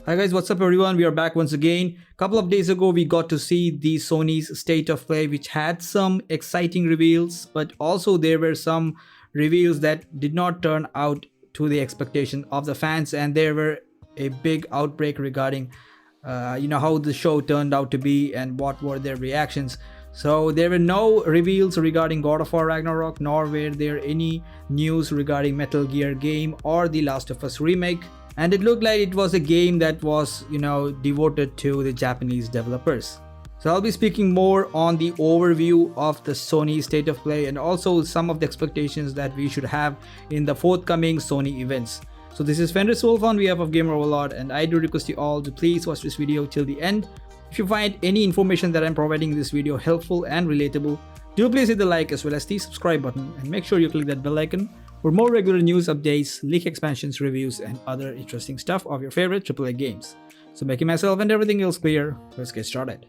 Hi guys, what's up everyone? We are back once again. Couple of days ago we got to see the Sony's State of Play, which had some exciting reveals, but also there were some reveals that did not turn out to the expectation of the fans, and there were a big outbreak regarding how the show turned out to be and what were their reactions. So there were no reveals regarding God of War Ragnarok, nor were there any news regarding Metal Gear game or The Last of Us remake. And it looked like it was a game that was, devoted to the Japanese developers. So I'll be speaking more on the overview of the Sony State of Play and also some of the expectations that we should have in the forthcoming Sony events. So this is Fenris Wolf on behalf of Gamer Overlord, and I do request you all to please watch this video till the end. If you find any information that I'm providing in this video helpful and relatable, do please hit the like as well as the subscribe button, and make sure you click that bell icon for more regular news updates, leak expansions, reviews, and other interesting stuff of your favorite AAA games. So making myself and everything else clear, let's get started.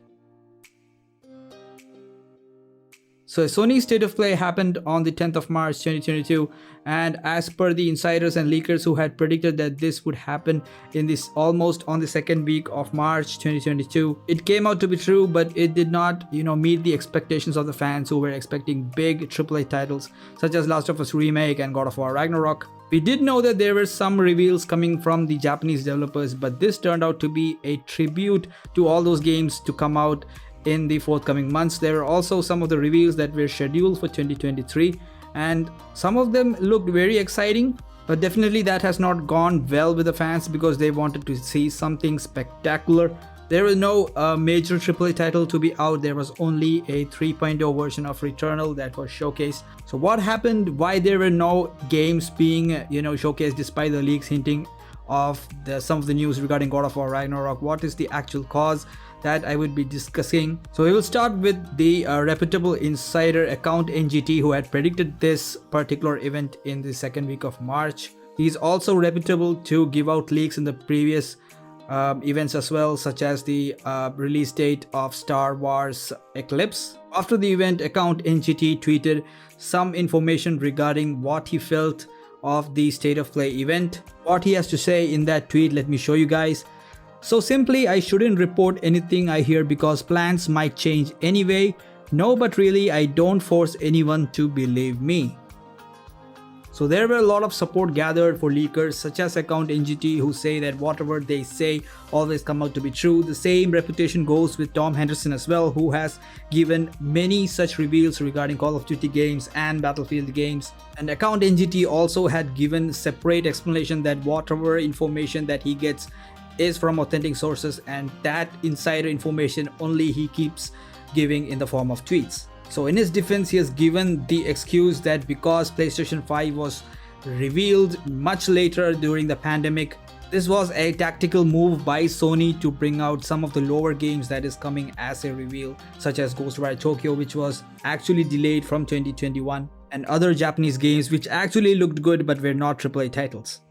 So Sony's State of Play happened on the 10th of March 2022, and as per the insiders and leakers who had predicted that this would happen in this almost on the second week of March 2022, it came out to be true, but it did not meet the expectations of the fans who were expecting big AAA titles such as Last of Us remake and God of War Ragnarok. We did know that there were some reveals coming from the Japanese developers, but this turned out to be a tribute to all those games to come out in the forthcoming months. There were also some of the reveals that were scheduled for 2023, and some of them looked very exciting, but definitely that has not gone well with the fans because they wanted to see something spectacular. There was no major AAA title to be out. There was only a 3.0 version of Returnal that was showcased. So what happened? Why there were no games being showcased despite the leaks hinting of some of the news regarding God of War Ragnarok? What is the actual cause? That I would be discussing. So we will start with the reputable insider account NGT, who had predicted this particular event in the second week of March. He's also reputable to give out leaks in the previous events as well, such as the release date of Star Wars Eclipse. After the event, account NGT tweeted some information regarding what he felt of the State of Play event. What he has to say in that tweet, let me show you guys. So simply, I shouldn't report anything I hear because plans might change anyway. No, but really, I don't force anyone to believe me. So there were a lot of support gathered for leakers such as account NGT, who say that whatever they say always come out to be true. The same reputation goes with Tom Henderson as well, who has given many such reveals regarding Call of Duty games and Battlefield games. And account NGT also had given separate explanation that whatever information that he gets is from authentic sources, and that insider information only he keeps giving in the form of tweets. So in his defense, he has given the excuse that because PlayStation 5 was revealed much later during the pandemic, this was a tactical move by Sony to bring out some of the lower games that is coming as a reveal, such as Ghostwire Tokyo, which was actually delayed from 2021, and other Japanese games which actually looked good but were not AAA titles.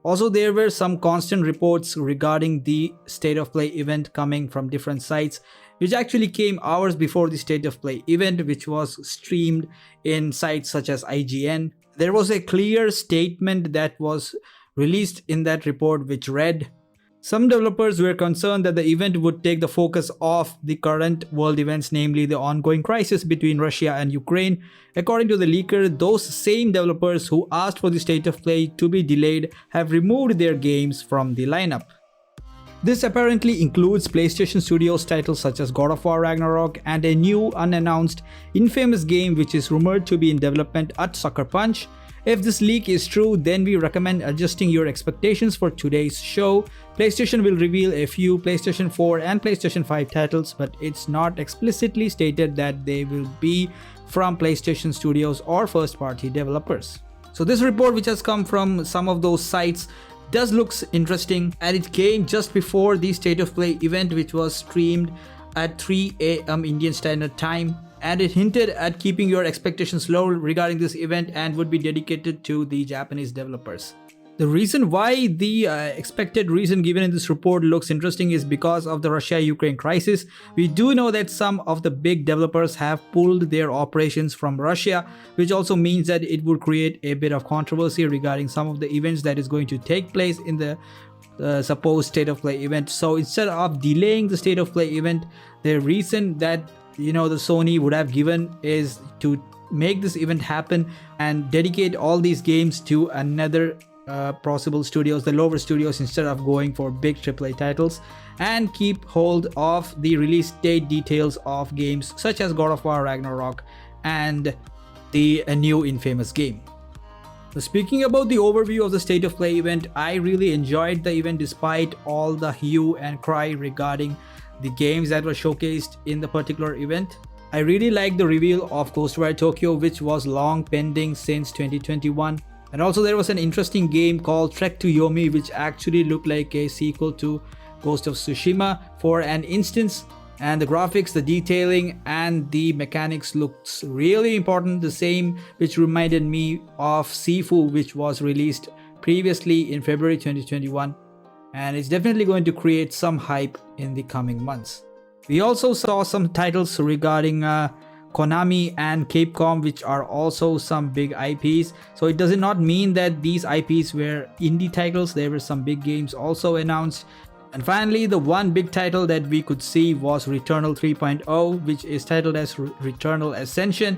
Also, there were some constant reports regarding the State of Play event coming from different sites, which actually came hours before the State of Play event, which was streamed in sites such as IGN. There was a clear statement that was released in that report which read, "Some developers were concerned that the event would take the focus off the current world events, namely the ongoing crisis between Russia and Ukraine. According to the leaker, those same developers who asked for the State of Play to be delayed have removed their games from the lineup." This apparently includes PlayStation Studios titles such as God of War Ragnarok and a new unannounced Infamous game which is rumored to be in development at Sucker Punch. If this leak is true, then we recommend adjusting your expectations for today's show. PlayStation will reveal a few PlayStation 4 and PlayStation 5 titles, but it's not explicitly stated that they will be from PlayStation Studios or first-party developers. So this report, which has come from some of those sites, does look interesting, and it came just before the State of Play event, which was streamed at 3 AM Indian Standard Time. And it hinted at keeping your expectations low regarding this event and would be dedicated to the Japanese developers. The reason why the expected reason given in this report looks interesting is because of the Russia-Ukraine crisis. We do know that some of the big developers have pulled their operations from Russia, which also means that it would create a bit of controversy regarding some of the events that is going to take place in the supposed state of play event. So instead of delaying the state of play event, the reason that the Sony would have given is to make this event happen and dedicate all these games to another possible studios, the lower studios, instead of going for big AAA titles, and keep hold of the release date details of games such as God of War Ragnarok and the new Infamous game. So speaking about the overview of the state of play event, I really enjoyed the event despite all the hue and cry regarding the games that were showcased in the particular event. I really liked the reveal of Ghostwire Tokyo, which was long pending since 2021. And also there was an interesting game called Trek to Yomi, which actually looked like a sequel to Ghost of Tsushima for an instance. And the graphics, the detailing, and the mechanics looks really important, the same which reminded me of Sifu, which was released previously in February 2021. And it's definitely going to create some hype in the coming months. We also saw some titles regarding Konami and Capcom, which are also some big IPs. So it does not mean that these IPs were indie titles. There were some big games also announced. And finally, the one big title that we could see was Returnal 3.0, which is titled as Returnal Ascension.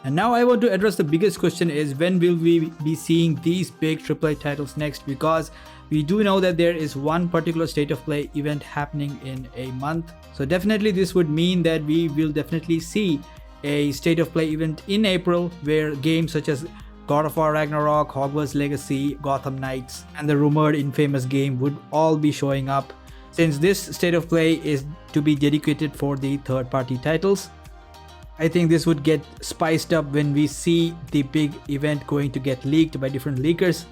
And now I want to address the biggest question is, when will we be seeing these big AAA titles next? Because we do know that there is one particular state of play event happening in a month. So definitely this would mean that we will definitely see a state of play event in April where games such as God of War Ragnarok, Hogwarts Legacy, Gotham Knights, and the rumored Infamous game would all be showing up, since this state of play is to be dedicated for the third-party titles. I think this would get spiced up when we see the big event going to get leaked by different leakers.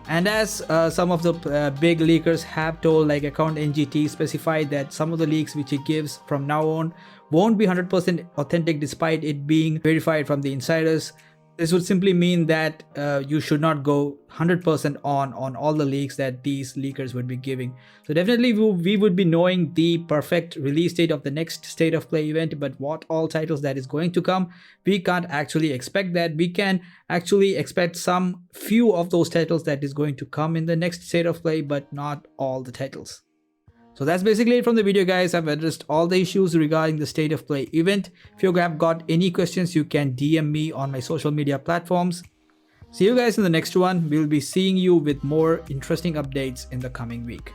And as some of the big leakers have told, like Account NGT specified that some of the leaks which it gives from now on won't be 100% authentic despite it being verified from the insiders. This would simply mean that you should not go 100% on all the leaks that these leakers would be giving. So definitely we would be knowing the perfect release date of the next state of play event, but what all titles that is going to come, we can't actually expect that. We can actually expect some few of those titles that is going to come in the next state of play, but not all the titles. So that's basically it from the video, guys. I've addressed all the issues regarding the state of play event. If you have got any questions, you can DM me on my social media platforms. See you guys in the next one. We'll be seeing you with more interesting updates in the coming week.